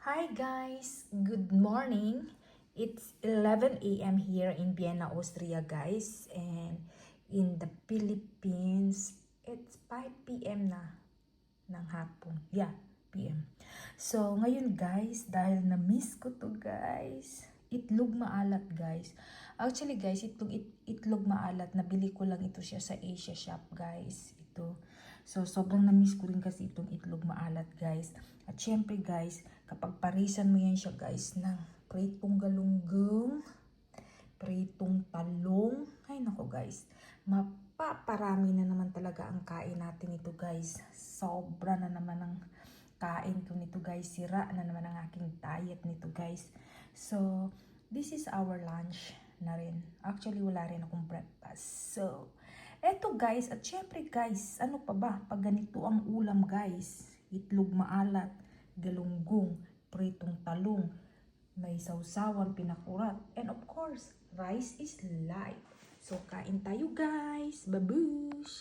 Hi guys, good morning. It's 11 a.m. here in Vienna, Austria guys. And in the Philippines, it's 5 p.m. na ng hapon. Yeah, p.m. So ngayon guys, dahil na-miss ko to guys. Itlog maalat guys. Actually guys, itlog maalat. Nabili ko lang ito siya sa Asia Shop guys. Ito. So sobrang na-miss ko rin kasi itong itlog maalat guys. At syempre guys, kapag parisan mo yan siya guys ng pritong galunggong, pritong talong. Ay nako guys, mapaparami na naman talaga ang kain natin ito guys. Sobra na naman ang kain ko nito guys. Sira na naman ang aking diet nito guys. So, this is our lunch na rin. Actually, wala rin akong breakfast. So, eto guys. At syempre guys, ano pa ba? Pag ganito ang ulam guys. Itlog maalat, galunggong, pritong talong, may sausawan, pinakurat. And of course, rice is life. So, kain tayo guys. Babush!